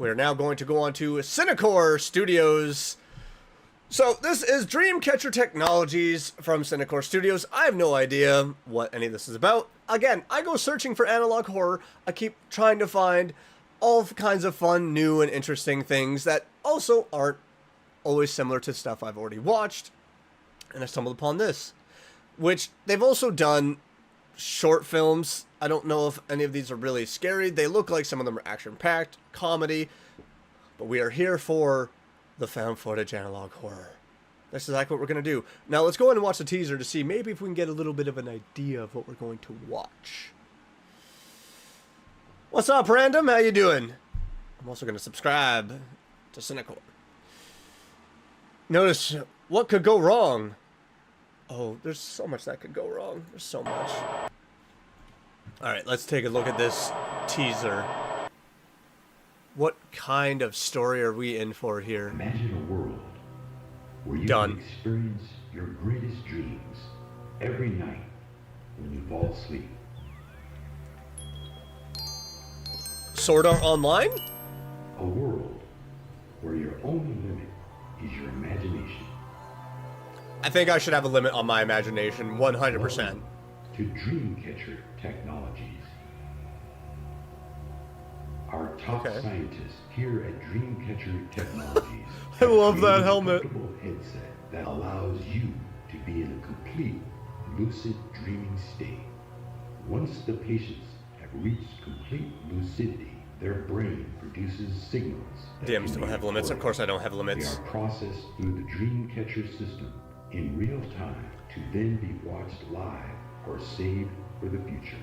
We're now going to go on to Cinecore Studios. So this is Dreamcatcher Technologies from Cinecore Studios. I have no idea what any of this is about. Again, I go searching for analog horror. I keep trying to find all kinds of fun, new, and interesting things that also aren't always similar to stuff I've already watched. And I stumbled upon this, which they've also done short films. I don't know if any of these are really scary. They look like some of them are action-packed, comedy, but we are here for the found footage analog horror. That's exactly what we're going to do. Now let's go ahead and watch the teaser to see maybe if we can get a little bit of an idea of what we're going to watch. What's up, Random? How you doing? I'm also going to subscribe to Cinecore. Notice what could go wrong. Oh, there's so much that could go wrong. There's so much. Alright, let's take a look at this teaser. What kind of story are we in for here? Imagine a world where you can experience your greatest dreams every night when you fall asleep. Sword Art Online? A world where your only limit is your imagination. I think I should have a limit on my imagination, 100%. Welcome to Dreamcatcher Technologies. Our top scientists here at Dreamcatcher Technologies I love that helmet. A comfortable headset that allows you to be in a complete lucid dreaming state. Once the patients have reached complete lucidity, their brain produces signals. DMs don't have limits. Of course I don't have limits. They are processed through the Dreamcatcher system in real time to then be watched live or saved for the future.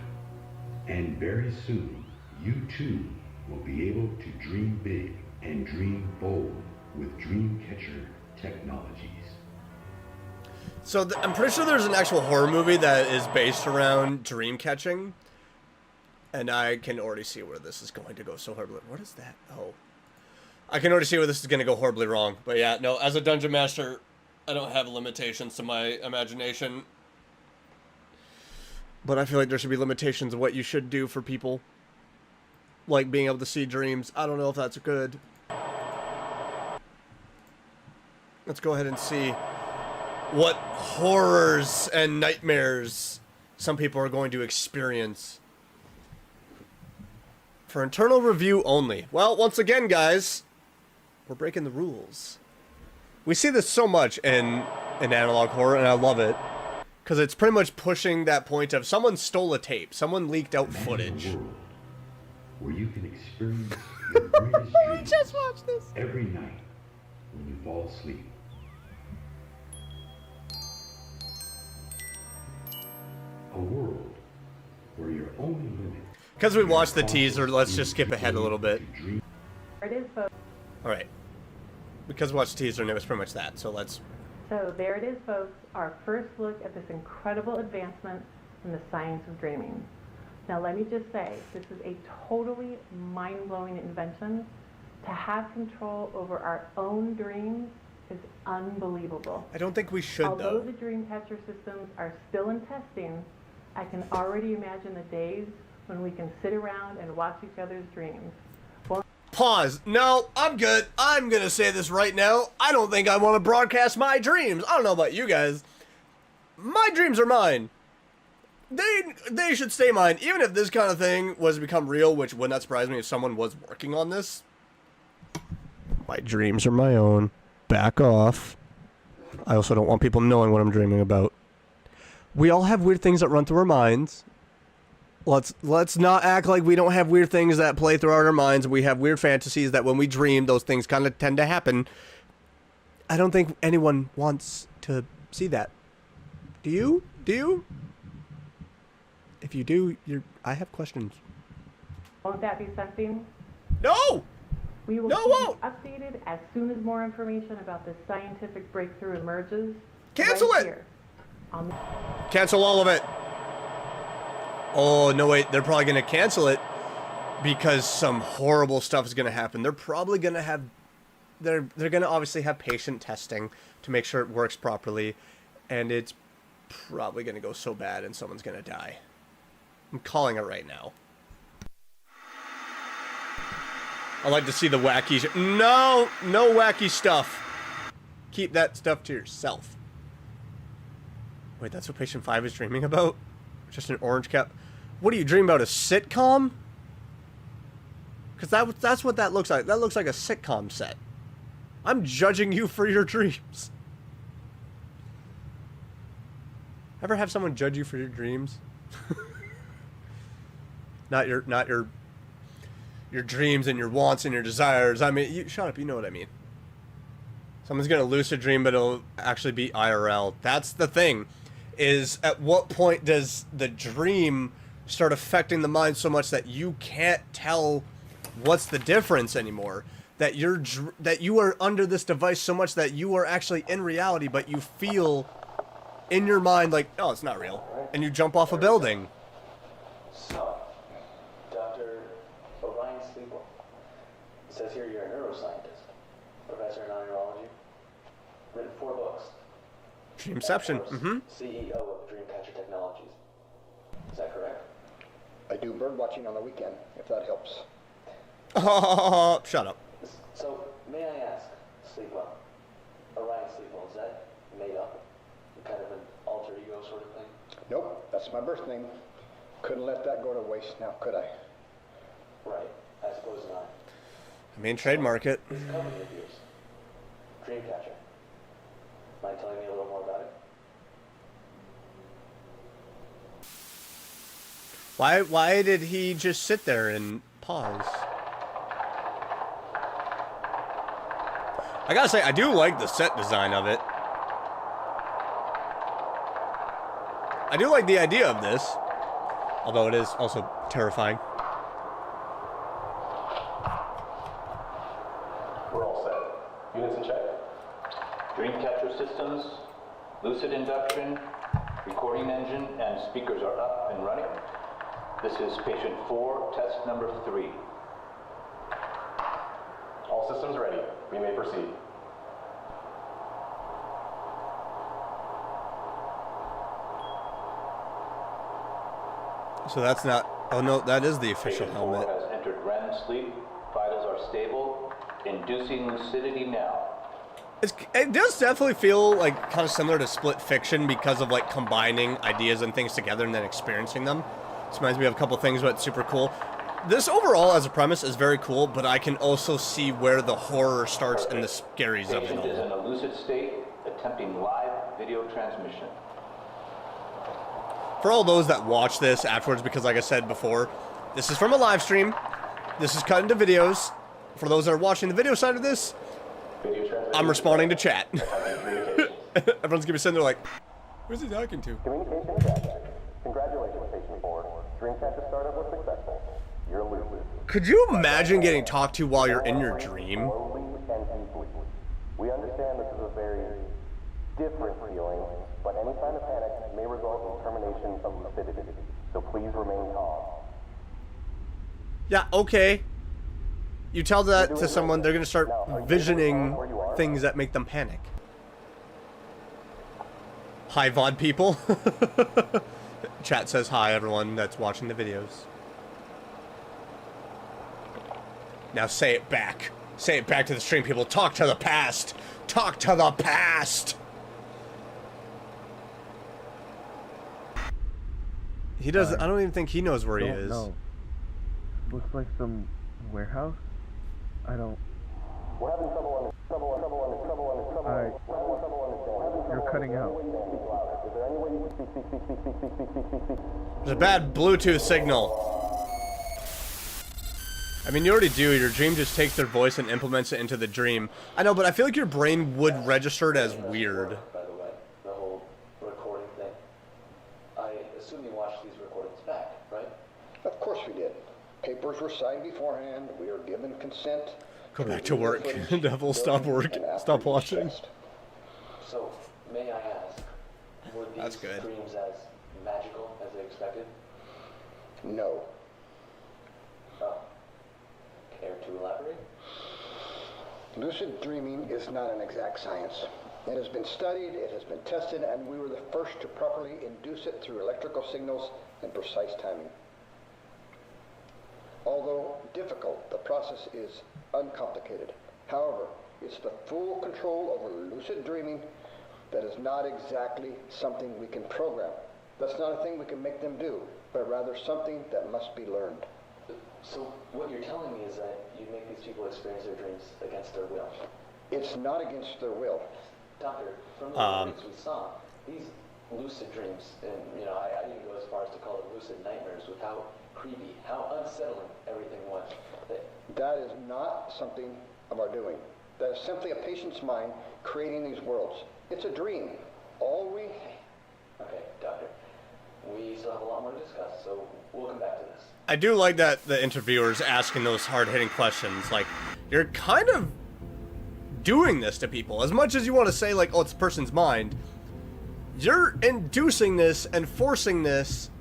And very soon, you too will be able to dream big and dream bold with Dreamcatcher Technologies. So I'm pretty sure there's an actual horror movie that is based around dream catching. And I can already see where this is going to go so horribly. What is that? Oh. I can already see where this is going to go horribly wrong. But yeah, no, as a dungeon master, I don't have limitations to my imagination. But I feel like there should be limitations of what you should do for people. Like being able to see dreams. I don't know if that's good. Let's go ahead and see what horrors and nightmares some people are going to experience. For internal review only. Well, once again, guys, we're breaking the rules. We see this so much in analog horror, and I love it. Because it's pretty much pushing that point of someone stole a tape. Someone leaked out footage. Where you can experience your greatest dreams just watched this every night when you fall asleep. A world where your only limit. Because we watched the teaser, let's just skip ahead a little bit. There it is, folks. Alright. Because we watched the teaser and it was pretty much that, so let's... So there it is, folks, our first look at this incredible advancement in the science of dreaming. Now let me just say, this is a totally mind-blowing invention. To have control over our own dreams is unbelievable. I don't think we should, Although though. the Dreamcatcher systems are still in testing, I can already imagine the days when we can sit around and watch each other's dreams. Pause. No, I'm good. I'm gonna say this right now. I don't think I want to broadcast my dreams. I don't know about you guys. My dreams are mine. They should stay mine. Even if this kind of thing was to become real, which would not surprise me if someone was working on this. My dreams are my own. Back off. I also don't want people knowing what I'm dreaming about. We all have weird things that run through our minds. Let's not act like we don't have weird things that play throughout our minds. We have weird fantasies that when we dream, those things kind of tend to happen. I don't think anyone wants to see that. Do you? Do you? If you do, I have questions. Won't that be something? No! We will No, keep you won't! updated as soon as more information about this scientific breakthrough emerges. Cancel right it! Here on the Cancel all of it. Oh, no, wait. They're probably going to cancel it because some horrible stuff is going to happen. They're probably going to have... They're going to obviously have patient testing to make sure it works properly. And it's probably going to go so bad and someone's going to die. I'm calling it right now. I like to see the wacky no wacky stuff. Keep that stuff to yourself. Wait, that's what patient 5 is dreaming about? Just an orange cap? What are you dreaming about, a sitcom? Because that's what that looks like. That looks like a sitcom set. I'm judging you for your dreams. Ever have someone judge you for your dreams? not your dreams and your wants and your desires. I mean, shut up, you know what I mean. Someone's gonna lucid dream, but it'll actually be IRL. That's the thing, is at what point does the dream start affecting the mind so much that you can't tell what's the difference anymore? That you are under this device so much that you are actually in reality, but you feel in your mind like, oh, it's not real, and you jump off a building. So, Dr. Orion Sleepwell, it says here you're a neuroscientist, professor in neurology, written 4 books. Dreamception. CEO of Dreamcatcher Technologies. Is that correct? I do bird watching on the weekend, if that helps. Oh, shut up. So, may I ask, Sleepwell, Orion Sleepwell, is that made up? Kind of an alter ego sort of thing? Nope, that's my birth name. Couldn't let that go to waste now, could I? Right, I suppose not. I mean, trademark it. This company of yours, Dreamcatcher. Mind telling me a little more about it? Why did he just sit there and pause? I gotta say, I do like the set design of it. I do like the idea of this, although it is also terrifying. We're all set. Units in check. Dreamcatcher systems, lucid induction, recording engine, and speakers are up and running. This is patient 4, test number 3. All systems ready. We may proceed. So that's not... Oh no, that is the official Patient helmet. 4 has entered REM sleep. Vitals are stable. Inducing lucidity now. It does definitely feel like kind of similar to Split Fiction because of like combining ideas and things together and then experiencing them. This reminds me of a couple things, but it's super cool. This overall as a premise is very cool, but I can also see where the horror starts and the scaries of it Patient is in all. a lucid state, attempting live video transmission. For all those that watch this afterwards, because like I said before, this is from a live stream. This is cut into videos. For those that are watching the video side of this, Video transmission. I'm responding to chat. Communications. Everyone's gonna be sitting there like, who's he talking to? Communication adapted. Congratulations, patient 4. Dreamcatcher startup was successful. You're lucid. Could you imagine getting talked to while you're in your dream? Slowly and deeply. We understand this is a very different feeling, but any sign of panic may result in termination of lucidity. So please remain calm. Yeah, okay. You tell that to someone, they're gonna start visioning things that make them panic. Hi, VOD people. Chat says hi, everyone that's watching the videos. Now say it back. Say it back to the stream, people. Talk to the past. Talk to the past. He does. I don't even think he knows where he is. No. Looks like some warehouse. I don't. We're having trouble Alright. You're cutting out. Is there any way you can speak? There's a bad Bluetooth signal. I mean, you already do. Your dream just takes their voice and implements it into the dream. I know, but I feel like your brain would register it as weird. By the way, the whole recording thing. I assume you watched these recordings back, right? Of course we did. Papers were signed beforehand. We were given consent. Go back to work. Devil, stop work. And after Stop each watching. test. So, may I ask, were these That's good. dreams as magical as they expected? No. Oh. Care to elaborate? Lucid dreaming is not an exact science. It has been studied, it has been tested, and we were the first to properly induce it through electrical signals and precise timing. Although difficult, the process is uncomplicated. However, it's the full control over lucid dreaming that is not exactly something we can program. That's not a thing we can make them do, but rather something that must be learned. So what you're telling me is that you make these people experience their dreams against their will? It's not against their will. Doctor, from the recordings we saw, these lucid dreams, and I even go as far as to call it lucid nightmares, with how creepy, how unsettling everything was. That is not something of our doing. That is simply a patient's mind creating these worlds. It's a dream. Okay, doctor. We still have a lot more to discuss, so we'll come back to this. I do like that the interviewer's asking those hard-hitting questions. Like, you're kind of doing this to people. As much as you want to say, like, oh, it's a person's mind, you're inducing this and forcing this,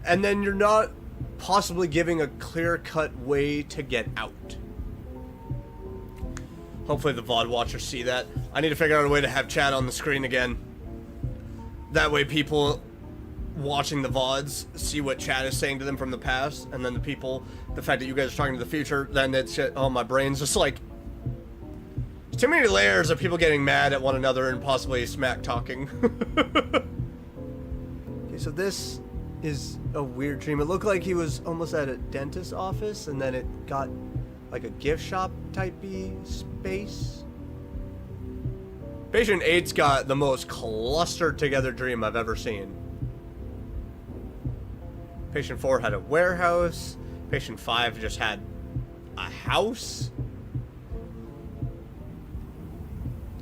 and then you're not possibly giving a clear-cut way to get out. Hopefully the VOD watchers see that. I need to figure out a way to have chat on the screen again. That way people watching the VODs see what chat is saying to them from the past, and then the fact that you guys are talking to the future, then it's just, oh, my brain's just like, there's too many layers of people getting mad at one another and possibly smack talking. Okay, so this is a weird dream. It looked like he was almost at a dentist's office, and then it got like a gift shop type-y space. Patient 8's got the most clustered together dream I've ever seen. Patient 4 had a warehouse. Patient 5 just had a house.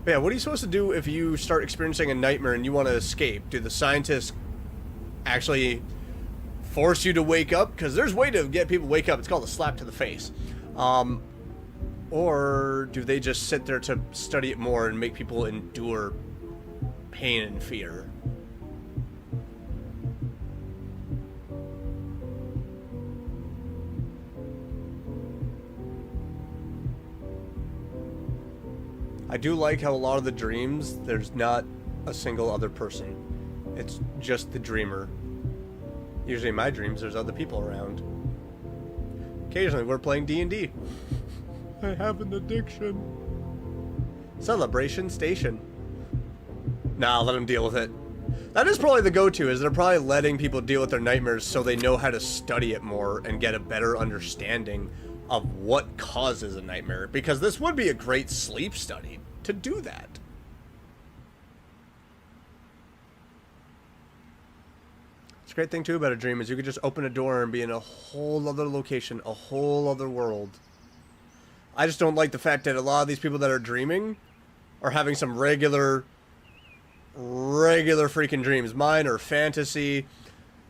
But yeah, what are you supposed to do if you start experiencing a nightmare and you want to escape? Do the scientists actually force you to wake up? Because there's a way to get people to wake up. It's called a slap to the face. Or do they just sit there to study it more and make people endure pain and fear? I do like how a lot of the dreams, there's not a single other person. It's just the dreamer. Usually in my dreams, there's other people around. Occasionally, we're playing D&D. I have an addiction. Celebration Station. Nah, let them deal with it. That is probably the go-to, is they're probably letting people deal with their nightmares so they know how to study it more and get a better understanding of what causes a nightmare. Because this would be a great sleep study to do that. It's a great thing too about a dream is you could just open a door and be in a whole other location, a whole other world. I just don't like the fact that a lot of these people that are dreaming are having some regular freaking dreams. Mine are fantasy,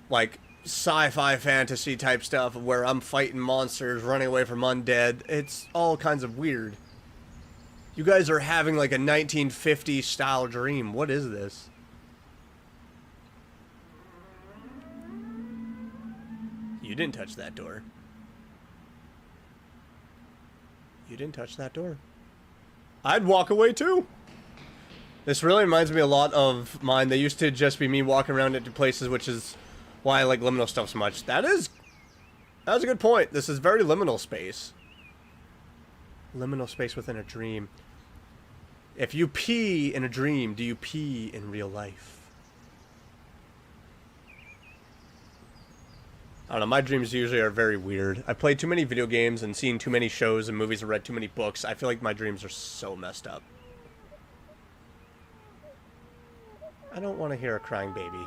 like sci-fi fantasy type stuff where I'm fighting monsters, running away from undead. It's all kinds of weird. You guys are having like a 1950s style dream. What is this? You didn't touch that door. You didn't touch that door. I'd walk away too. This really reminds me a lot of mine. They used to just be me walking around into places, which is why I like liminal stuff so much. That was a good point. This is very liminal space. Liminal space within a dream. If you pee in a dream, do you pee in real life? I don't know, my dreams usually are very weird. I've played too many video games and seen too many shows and movies and read too many books. I feel like my dreams are so messed up. I don't want to hear a crying baby.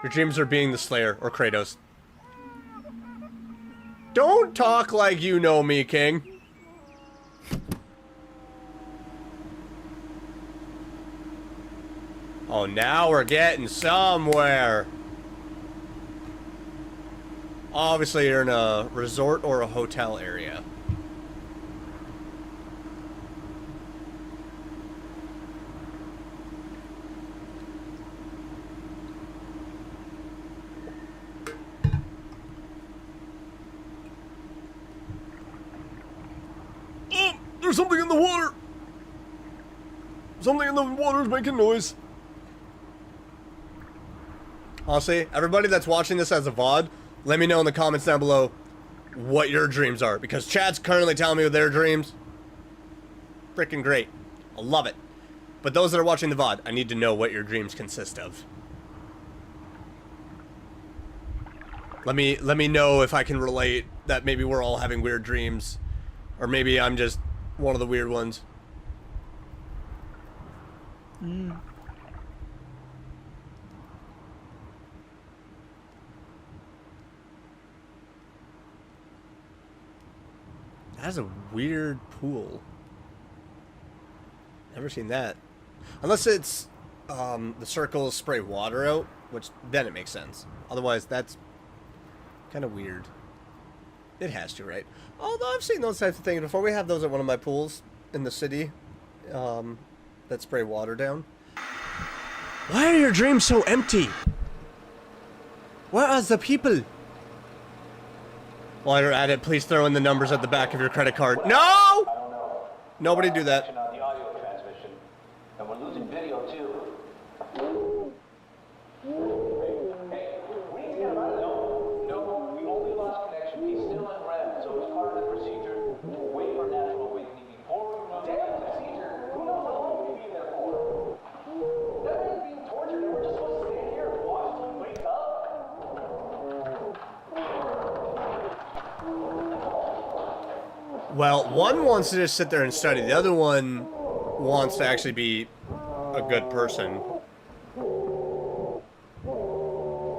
Your dreams are being the Slayer or Kratos. Don't talk like you know me, King. Oh, now we're getting somewhere. Obviously, you're in a resort or a hotel area. Oh, there's something in the water. Something in the water is making noise. Honestly, everybody that's watching this as a VOD, Let me know in the comments down below what your dreams are, because chat's currently telling me their dreams. Freaking great. I love it. But those that are watching the VOD, I need to know what your dreams consist of. Let me know if I can relate that maybe we're all having weird dreams, or maybe I'm just one of the weird ones. That's a weird pool. Never seen that. Unless it's the circles spray water out, which then it makes sense. Otherwise, that's kind of weird. It has to, right? Although I've seen those types of things before. We have those at one of my pools in the city that spray water down. Why are your dreams so empty? Where are the people? While you're at it, please throw in the numbers at the back of your credit card. No! Nobody do that. On the audio transmission, and we're losing video too. Hey, we need to get him out of there. No, we only lost connection. He's still in REM, so it's part of the procedure. Wait for natural awakening before we run. Damn procedure! Who knows how long we'll be there for? That man's being tortured, and we're just supposed to stand here and watch until he wakes up. Well, one wants to just sit there and study. The other one wants to actually be a good person.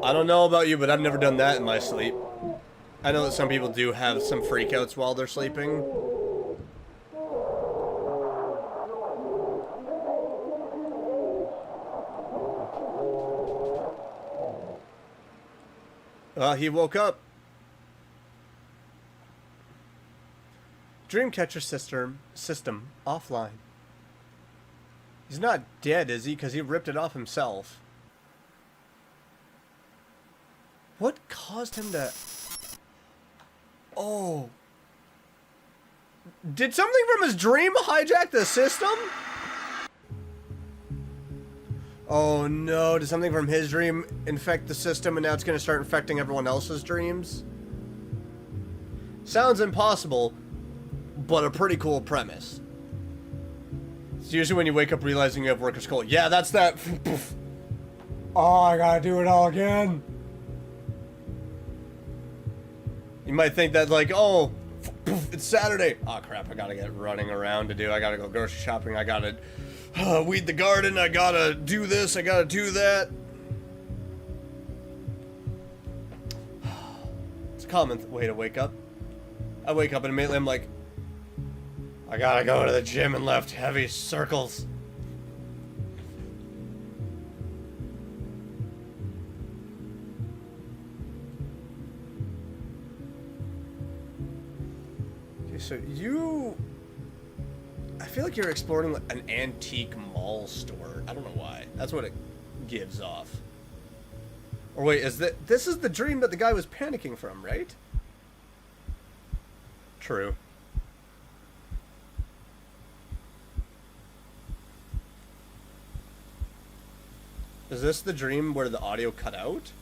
I don't know about you, but I've never done that in my sleep. I know that some people do have some freakouts while they're sleeping. He woke up. Dreamcatcher system offline. He's not dead, is he? Because he ripped it off himself. What caused him to... Oh. Did something from his dream hijack the system? Oh no, did something from his dream infect the system and now it's going to start infecting everyone else's dreams? Sounds impossible, but a pretty cool premise. It's usually when you wake up realizing you have workers' cold. Yeah, that's that. Oh, I gotta do it all again. You might think that like, oh, it's Saturday. Oh crap, I gotta get running around to do. I gotta go grocery shopping. I gotta weed the garden. I gotta do this. I gotta do that. It's a common way to wake up. I wake up and immediately I'm like, I gotta go to the gym and lift heavy circles. Okay, so I feel like you're exploring an antique mall store. I don't know why. That's what it gives off. Or wait, this is the dream that the guy was panicking from, right? True. Is this the dream where the audio cut out?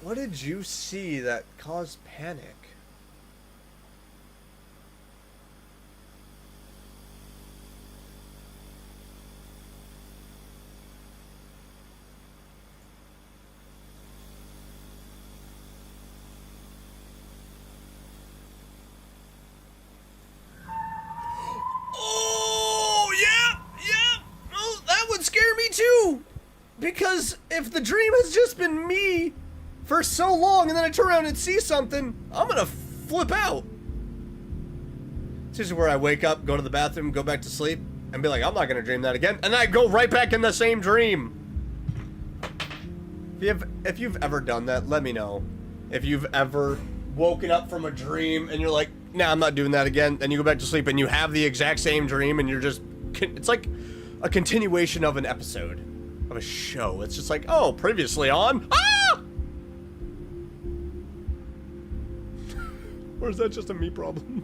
What did you see that caused panic? Too, because if the dream has just been me for so long and then I turn around and see something, I'm gonna flip out. It's usually where I wake up, go to the bathroom, go back to sleep, and be like, I'm not gonna dream that again, and I go right back in the same dream. If you've ever done that, let me know. If you've ever woken up from a dream and you're like, nah, I'm not doing that again, then you go back to sleep and you have the exact same dream and you're just, it's like a continuation of an episode of a show. It's just like, oh, previously on. Ah! Or is that just a me problem?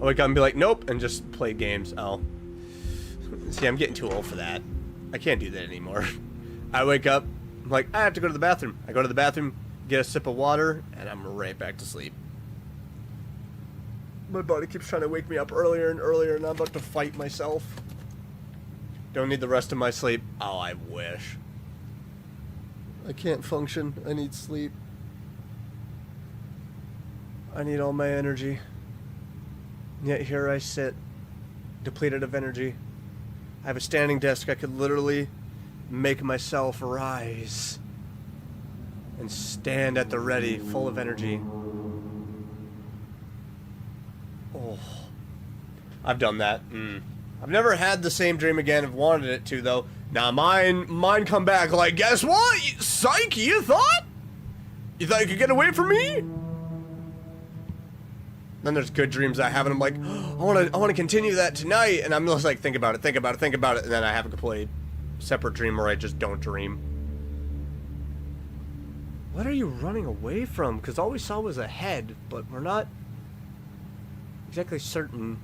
I wake up and be like, nope, and just play games. Oh. See, I'm getting too old for that. I can't do that anymore. I wake up, I'm like, I have to go to the bathroom. I go to the bathroom, get a sip of water, and I'm right back to sleep. My body keeps trying to wake me up earlier and earlier, and I'm about to fight myself. Don't need the rest of my sleep. Oh, I wish. I can't function. I need sleep. I need all my energy. And yet here I sit, depleted of energy. I have a standing desk. I could literally make myself rise and stand at the ready, full of energy. Oh, I've done that. I've never had the same dream again. I've wanted it to, though. Now mine come back like, guess what? Psych, you thought? You thought you could get away from me? Then there's good dreams I have, and I'm like, oh, I want to continue that tonight. And I'm just like, think about it. And then I have a complete separate dream where I just don't dream. What are you running away from? Because all we saw was a head, but we're not exactly certain.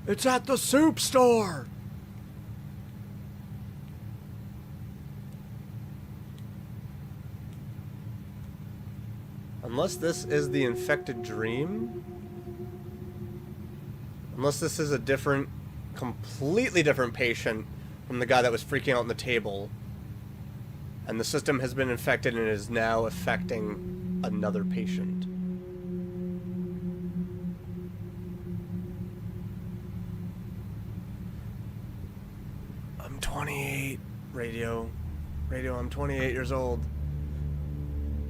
It's at the soup store! Unless this is the infected dream? Unless this is a different, completely different patient from the guy that was freaking out on the table. And the system has been infected and is now affecting another patient. I'm 28, radio, I'm 28 years old.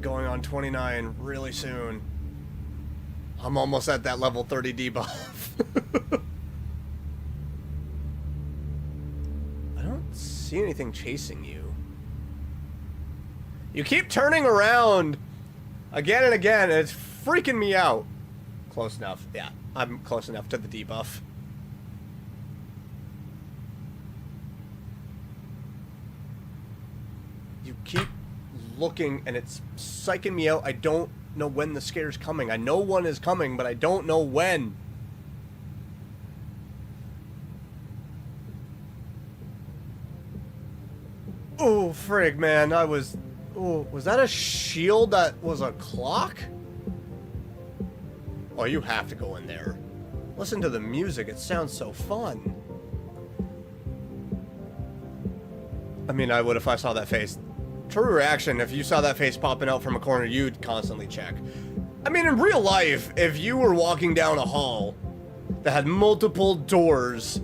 Going on 29 really soon. I'm almost at that level 30 debuff. I don't see anything chasing you. You keep turning around again and again, and it's freaking me out. Close enough. Yeah, I'm close enough to the debuff. You keep looking, and it's psyching me out. I don't know when the scare's coming. I know one is coming, but I don't know when. Oh, frig, man. Oh, was that a shield that was a clock? Oh, you have to go in there. Listen to the music. It sounds so fun. I mean, I would if I saw that face. True reaction, if you saw that face popping out from a corner, you'd constantly check. I mean, in real life, if you were walking down a hall that had multiple doors,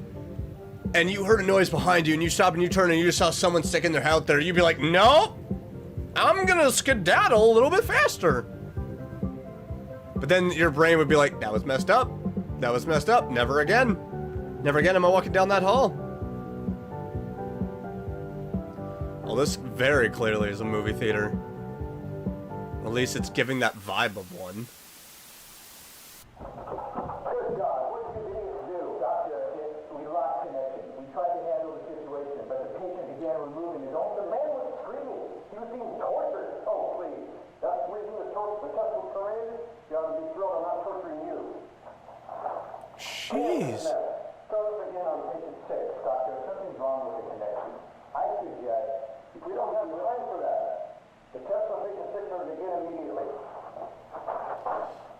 and you heard a noise behind you, and you stopped and you turned and you just saw someone sticking their head out there, you'd be like, nope, I'm gonna skedaddle a little bit faster. But then your brain would be like, that was messed up. That was messed up. Never again. Never again am I walking down that hall. Well, this very clearly is a movie theater. At least it's giving that vibe of one. Good God, what did you need to do? Doctor, we lost connection. We tried to handle the situation, but the patient began removing his own. The man was screaming. He was being tortured. Oh, please. That's the reason the test was terminated? You ought to be thrilled I'm not torturing you. Jeez. Start up again on patient 6, Doctor. Something's wrong with the connection. I suggest we don't have time for that. The test on patient 6 are to begin immediately.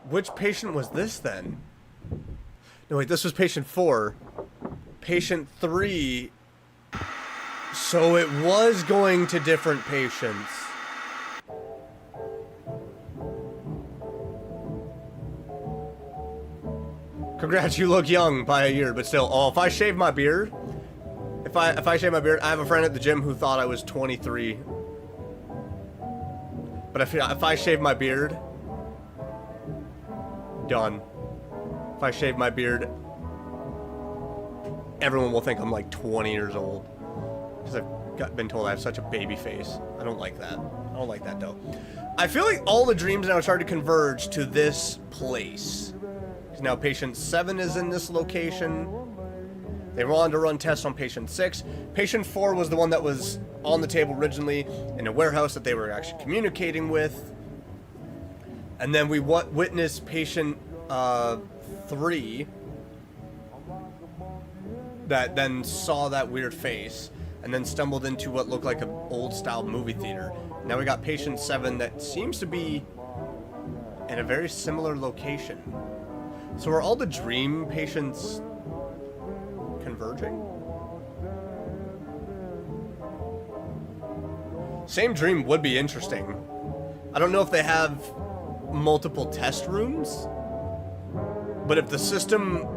Which patient was this then? No, wait, this was patient 4. Patient 3. So it was going to different patients. Congrats, you look young by a year, but still. Oh, if I shave my beard, if I shave my beard, I have a friend at the gym who thought I was 23. But if I shave my beard, done. If I shave my beard, everyone will think I'm like 20 years old. Because I've been told I have such a baby face. I don't like that. I don't like that, though. I feel like all the dreams now started to converge to this place. Now patient 7 is in this location. They wanted to run tests on patient 6. Patient 4 was the one that was on the table originally in a warehouse that they were actually communicating with. And then we witnessed patient 3. that then saw that weird face and then stumbled into what looked like an old-style movie theater. Now we got patient 7 that seems to be in a very similar location. So are all the dream patients converging? Same dream would be interesting. I don't know if they have multiple test rooms, but if the system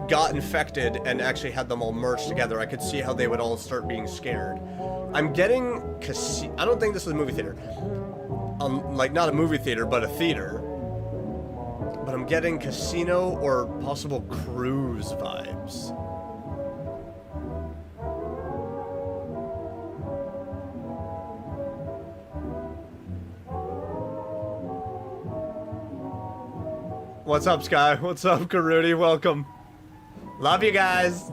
got infected and actually had them all merged together, I could see how they would all start being scared. I'm getting I don't think this is a movie theater. Like, not a movie theater, but a theater. But I'm getting casino or possible cruise vibes. What's up, Sky? What's up, Karudi? Welcome. Love you guys.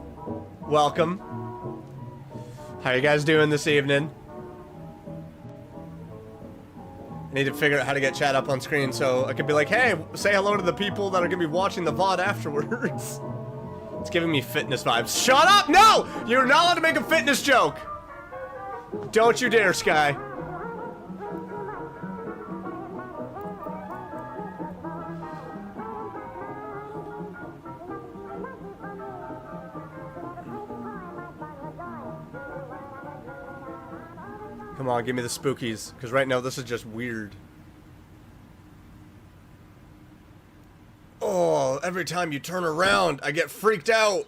Welcome. How you guys doing this evening? I need to figure out how to get chat up on screen so I could be like, hey, say hello to the people that are gonna be watching the VOD afterwards. It's giving me fitness vibes. Shut up! No! You're not allowed to make a fitness joke! Don't you dare, Sky. Come on, give me the spookies, because right now this is just weird. Oh, every time you turn around, I get freaked out.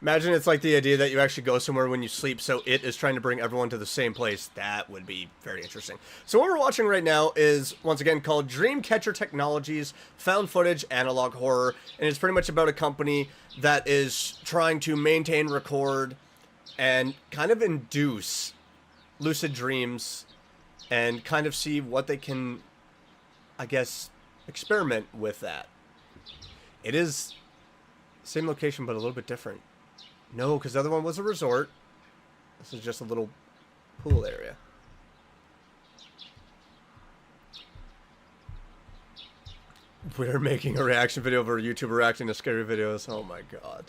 Imagine it's like the idea that you actually go somewhere when you sleep, so it is trying to bring everyone to the same place. That would be very interesting. So what we're watching right now is, once again, called Dreamcatcher Technologies, found footage analog horror, and it's pretty much about a company that is trying to maintain, record, and kind of induce lucid dreams and kind of see what they can, I guess, experiment with that. It is same location, but a little bit different. No, because the other one was a resort. This is just a little pool area. We're making a reaction video of a YouTuber reacting to scary videos. Oh my god.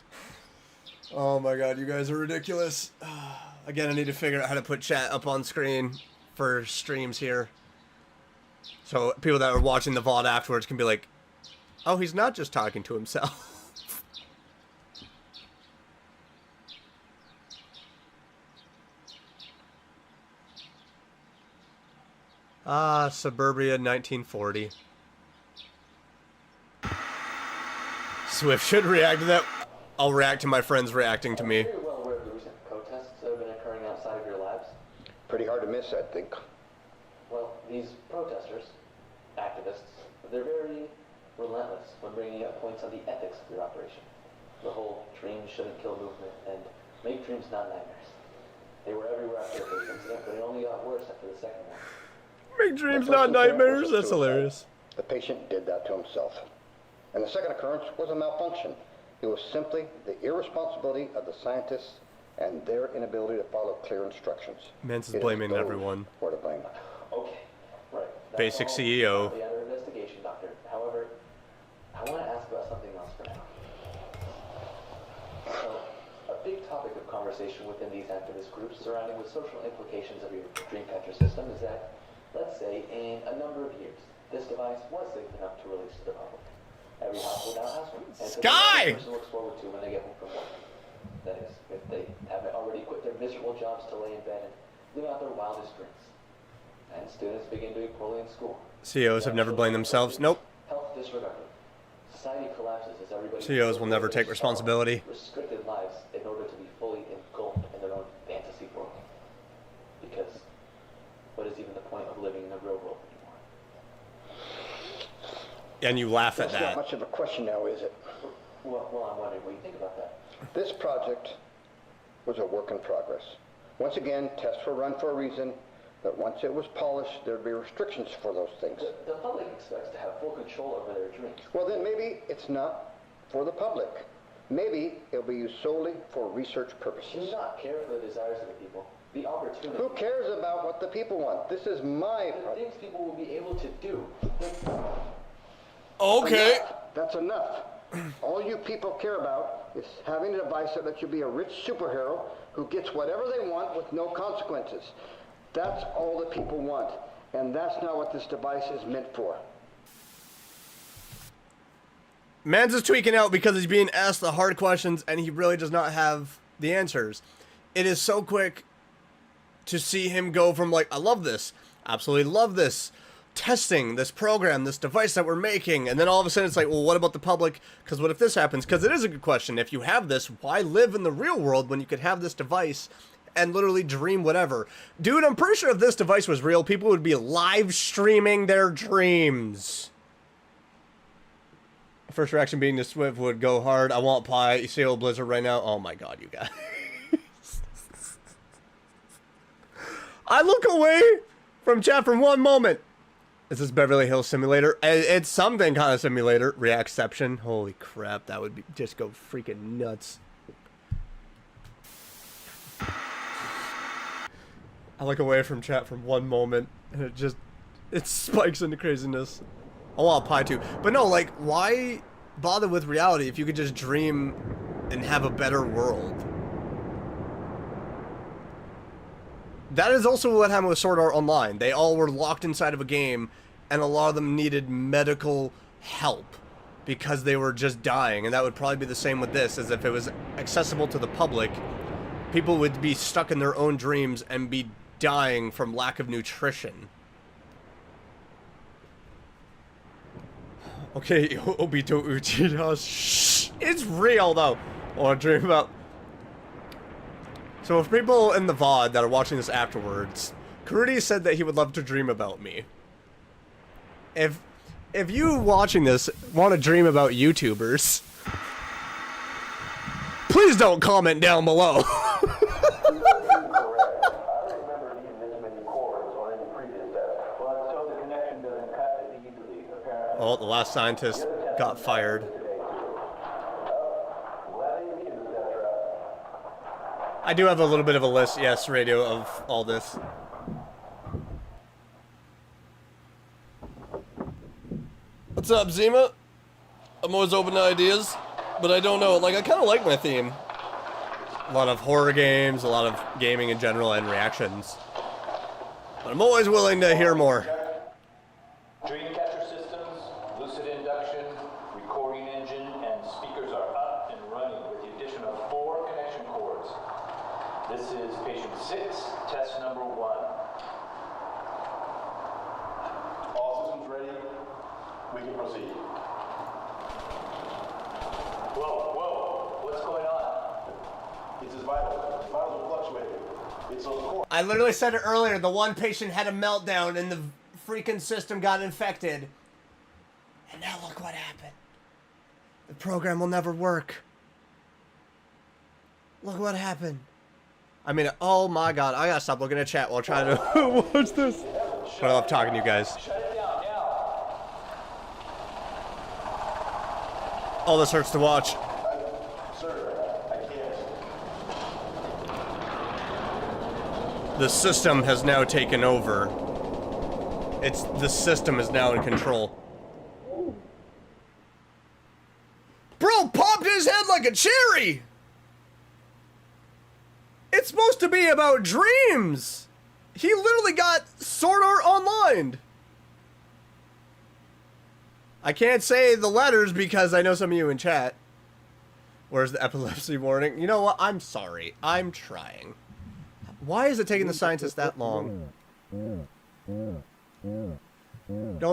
Oh my god, you guys are ridiculous. Again, I need to figure out how to put chat up on screen for streams here. So people that are watching the VOD afterwards can be like, oh, he's not just talking to himself. Ah, Suburbia 1940. Swift should react to that. I'll react to my friends reacting to me. Are you well aware of the recent protests that have been occurring outside of your labs? Pretty hard to miss, I think. Well, these protesters, activists, they're very relentless when bringing up points on the ethics of your operation. The whole dreams shouldn't kill movement and make dreams not nightmares. They were everywhere after the first incident, but it only got worse after the second one. Make dreams not nightmares? That's hilarious. The patient did that to himself. And the second occurrence was a malfunction. It was simply the irresponsibility of the scientists and their inability to follow clear instructions. Mance is blaming everyone. Or to blame. Okay, right. That's Basic all CEO. The other investigation, Doctor. However, I want to ask about something else for now. So, a big topic of conversation within these activist groups surrounding the social implications of your Dreamcatcher system is that, let's say, in a number of years, this device was safe enough to release to the public. Every household now has one. And Sky! the person looks forward to when they get home from work. That is, if they haven't already quit their miserable jobs to lay in bed and live out their wildest dreams. And students begin doing poorly in school. CEOs have never blamed themselves. Nope. Health disregarded. Society collapses as everybody... CEOs will never take responsibility. Restricted lives in order to be fully engulfed in their own fantasy world. Because what is even the point of living in the real world anymore? And you laugh at That's not that. much of a question now, is it? Well, I'm wondering what you think about that. This project was a work in progress. Once again, tests were run for a reason, but once it was polished, there'd be restrictions for those things. The public expects to have full control over their dreams. Well, then maybe it's not for the public. Maybe it'll be used solely for research Do purposes. not care for the desires of the people. The opportunity. Who cares about what the people want? This is my The project. things people will be able to do. Okay. Enough. That's enough. All you people care about is having a device that lets you be a rich superhero who gets whatever they want with no consequences. That's all that people want, and that's not what this device is meant for. Mans is tweaking out because he's being asked the hard questions and he really does not have the answers. It is so quick to see him go from like, I love this, absolutely love this, testing this program, this device that we're making, and then all of a sudden it's like, well, what about the public? Because what if this happens? Because it is a good question. If you have this, why live in the real world when you could have this device and literally dream whatever? Dude, I'm pretty sure if this device was real, people would be live streaming their dreams. First reaction being the Swift would go hard. I want pie. You see old Blizzard right now? Oh my god, you guys. I look away from chat for one moment. Is this Beverly Hills Simulator? It's something kind of simulator. Reactception. Holy crap, that would be just go freaking nuts. I look away from chat for one moment and it spikes into craziness. I want pie too. But no, like, why bother with reality if you could just dream and have a better world? That is also what happened with Sword Art Online. They all were locked inside of a game, and a lot of them needed medical help because they were just dying. And that would probably be the same with this, as if it was accessible to the public, people would be stuck in their own dreams and be dying from lack of nutrition. Okay, Obito Uchiha, shh, it's real though. I want to dream about. So if people in the VOD that are watching this afterwards, Karudi said that he would love to dream about me. If you watching this want to dream about YouTubers, please don't comment down below. Oh, the last scientist got fired. I do have a little bit of a list, yes, radio, of all this. What's up, Zima? I'm always open to ideas, but I don't know. Like, I kind of like my theme. A lot of horror games, a lot of gaming in general, and reactions. But I'm always willing to hear more. Dreamcatcher systems, lucid induction, recording engine, and speakers are up and running with the addition of 4 connection cords. This is patient 6, test number 1. All systems ready. We can proceed. Whoa, what's going on? It's his vitals. His vitals are fluctuating. It's those cords. I literally said it earlier, the one patient had a meltdown and the freaking system got infected. And now look what happened. The program will never work. Look what happened. I mean, oh my god, I gotta stop looking at chat while trying to watch this. But I love talking to you guys. Shut it down now. Oh, this hurts to watch. Sir, I can't. The system has now taken over. The system is now in control. Bro popped his head like a cherry! It's supposed to be about dreams! He literally got Sword Art Online! I can't say the letters because I know some of you in chat. Where's the epilepsy warning? You know what? I'm sorry. I'm trying. Why is it taking the scientists that long? Don't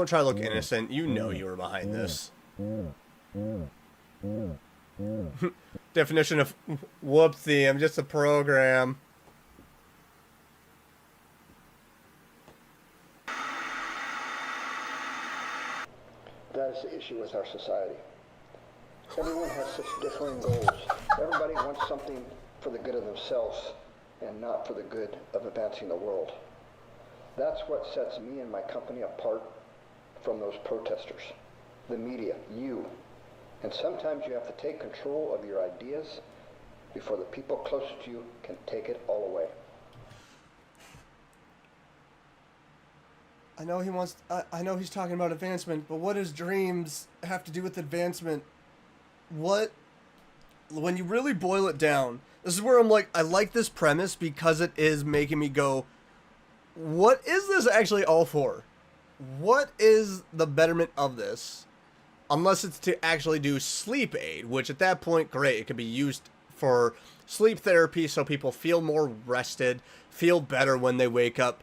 try to look innocent. You know you were behind this. Definition of whoopsie. I'm just a program. That is the issue with our society. Everyone has such differing goals. Everybody wants something for the good of themselves and not for the good of advancing the world. That's what sets me and my company apart from those protesters. The media, you. And sometimes you have to take control of your ideas before the people closest to you can take it all away. I know he wants. I know he's talking about advancement, but what does dreams have to do with advancement? what, when you really boil it down, this is where I'm like, I like this premise because it is making me go, what is this actually all for? What is the betterment of this? Unless it's to actually do sleep aid, which at that point, great, it could be used for sleep therapy so people feel more rested, feel better when they wake up,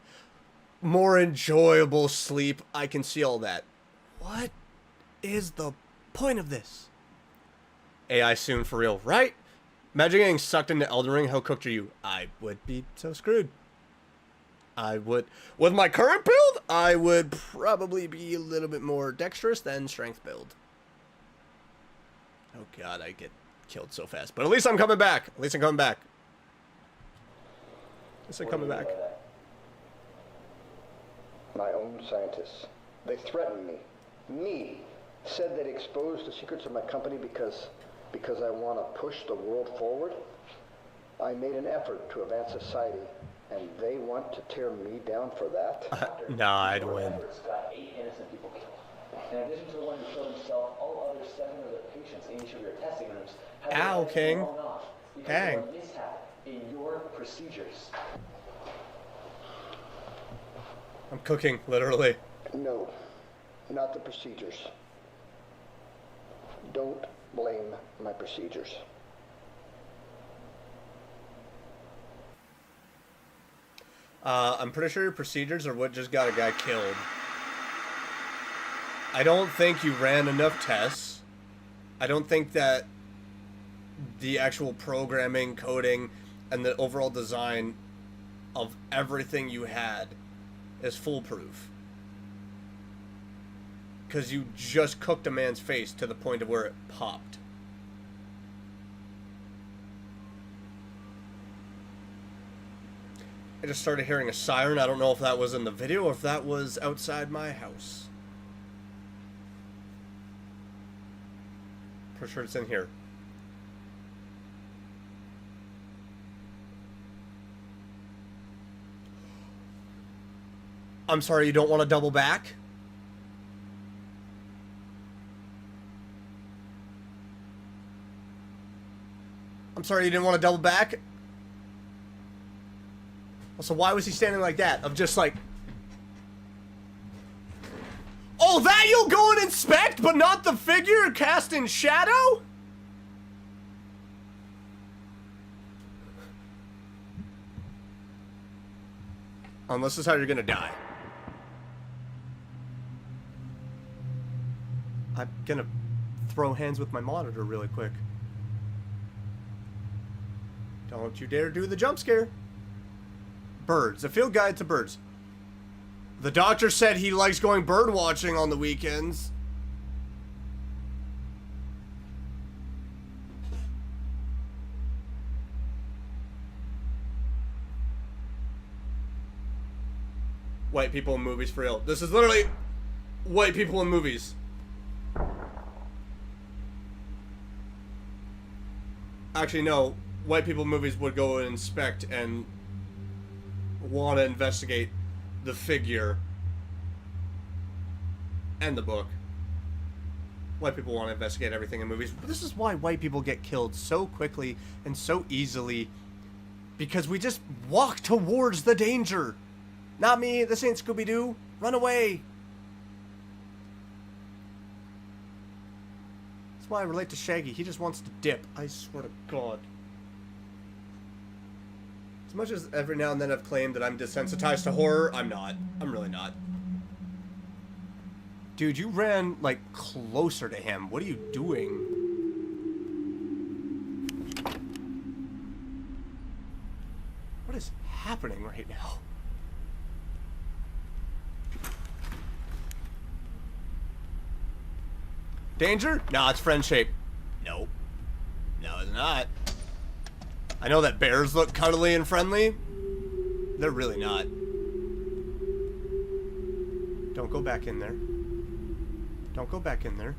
more enjoyable sleep. I can see all that. What is the point of this? AI soon for real, right? Imagine getting sucked into Elden Ring. How cooked are you? I would be so screwed. I would, with my current build, I would probably be a little bit more dexterous than strength build. Oh god, I get killed so fast. But at least I'm coming back. At least I'm coming back. At least I'm coming back. My own scientists. They threatened me. Me. Said they'd expose the secrets of my company because I want to push the world forward. I made an effort to advance society, and they want to tear me down for that? Nah, I'd win. Got 8 innocent people killed. In addition to the one who killed himself, all other 7 of the patients in each of your testing rooms have Ow, been King. blown off because Dang. of a mishap in your procedures. I'm cooking, literally. No, not the procedures. Don't blame my procedures. I'm pretty sure your procedures are what just got a guy killed. I don't think you ran enough tests. I don't think that the actual programming, coding, and the overall design of everything you had is foolproof. Because you just cooked a man's face to the point of where it popped. I just started hearing a siren. I don't know if that was in the video or if that was outside my house. Pretty sure it's in here. I'm sorry, you don't want to double back? I'm sorry, you didn't want to double back? So why was he standing like that? Of just like... Oh, that you'll go and inspect, but not the figure cast in shadow? Unless this is how you're gonna die. I'm gonna throw hands with my monitor really quick. Don't you dare do the jump scare. Birds. A field guide to birds. The doctor said he likes going bird watching on the weekends. White people in movies for real. This is literally white people in movies. Actually, no. White people in movies would go and inspect and want to investigate the figure and the book. White people want to investigate everything in movies. But this is why white people get killed so quickly and so easily. Because we just walk towards the danger. Not me, this ain't Scooby-Doo. Run away. That's why I relate to Shaggy. He just wants to dip. I swear to God. As much as every now and then I've claimed that I'm desensitized to horror, I'm not. I'm really not. Dude, you ran, like, closer to him. What are you doing? What is happening right now? Danger? Nah, it's friend shape. Nope. No, it's not. I know that bears look cuddly and friendly. They're really not. Don't go back in there. Don't go back in there.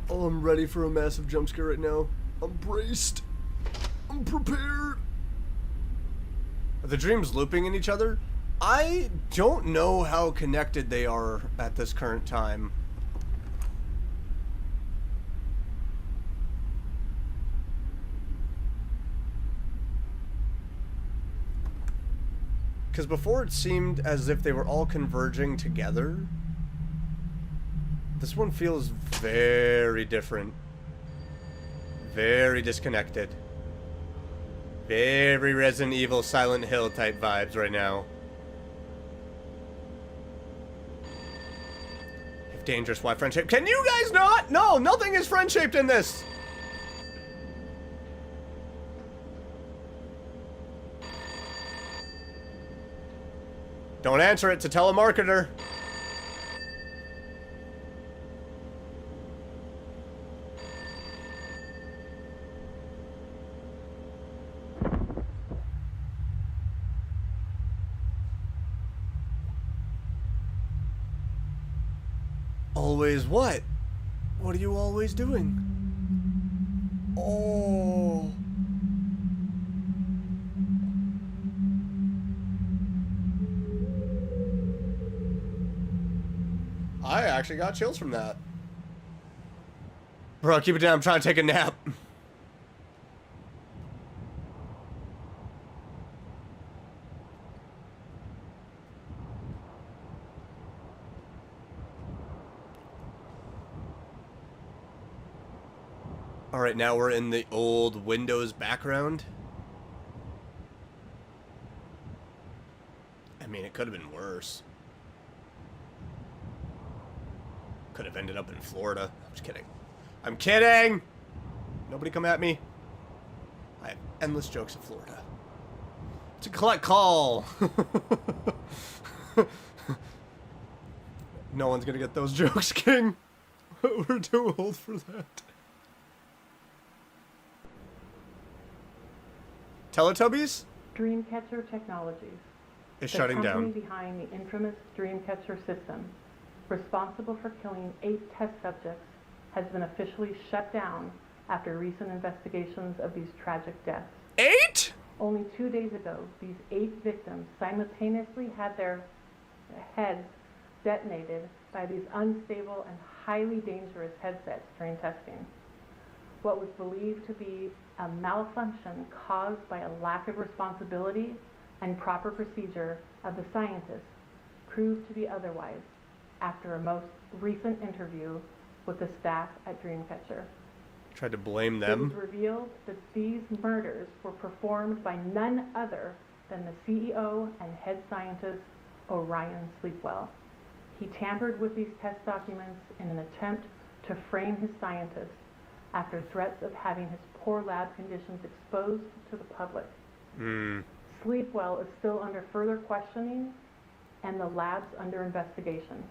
Oh, I'm ready for a massive jump scare right now. I'm braced. I'm prepared. Are the dreams looping in each other? I don't know how connected they are at this current time. Because before it seemed as if they were all converging together. This one feels very different. Very disconnected. Very Resident Evil Silent Hill type vibes right now. If dangerous, why friend-shaped? Can you guys not? No, nothing is friend-shaped in this. Don't answer it, it's a telemarketer. Always what? What are you always doing? Oh. I actually got chills from that. Bro, keep it down. I'm trying to take a nap. Alright, now we're in the old Windows background. I mean, it could have been worse. Could have ended up in Florida. I'm just kidding. I'm kidding! Nobody come at me. I have endless jokes of Florida. It's a collect call! No one's gonna get those jokes, King. We're too old for that. Teletubbies? Dreamcatcher Technologies Is shutting down. The company behind the infamous Dreamcatcher system, responsible for killing 8 test subjects, has been officially shut down after recent investigations of these tragic deaths. 8? Only 2 days ago, these 8 victims simultaneously had their heads detonated by these unstable and highly dangerous headsets during testing. What was believed to be a malfunction caused by a lack of responsibility and proper procedure of the scientists proved to be otherwise after a most recent interview with the staff at Dreamcatcher. Tried to blame It them. was revealed that these murders were performed by none other than the CEO and head scientist, Orion Sleepwell. He tampered with these test documents in an attempt to frame his scientists after threats of having his poor lab conditions exposed to the public. Sleepwell is still under further questioning, and the lab's under investigation.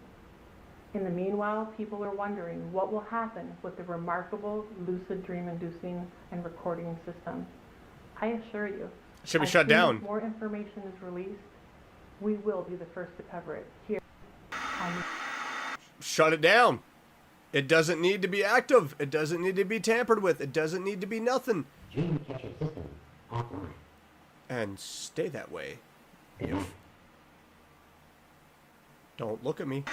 In the meanwhile, people are wondering what will happen with the remarkable lucid dream-inducing and recording system. I assure you, It should be as shut soon down. as more information is released, we will be the first to cover it here on Shut it down. It doesn't need to be active. It doesn't need to be tampered with. It doesn't need to be nothing. Dreamcatcher system offline. And stay that way. Don't look at me.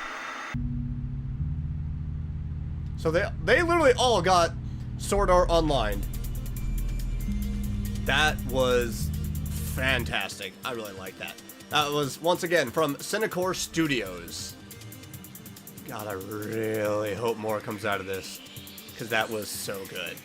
So they literally all got Sword Art Online. That was fantastic. I really like that. That was, once again, from Cinecore Studios. God, I really hope more comes out of this, because that was so good.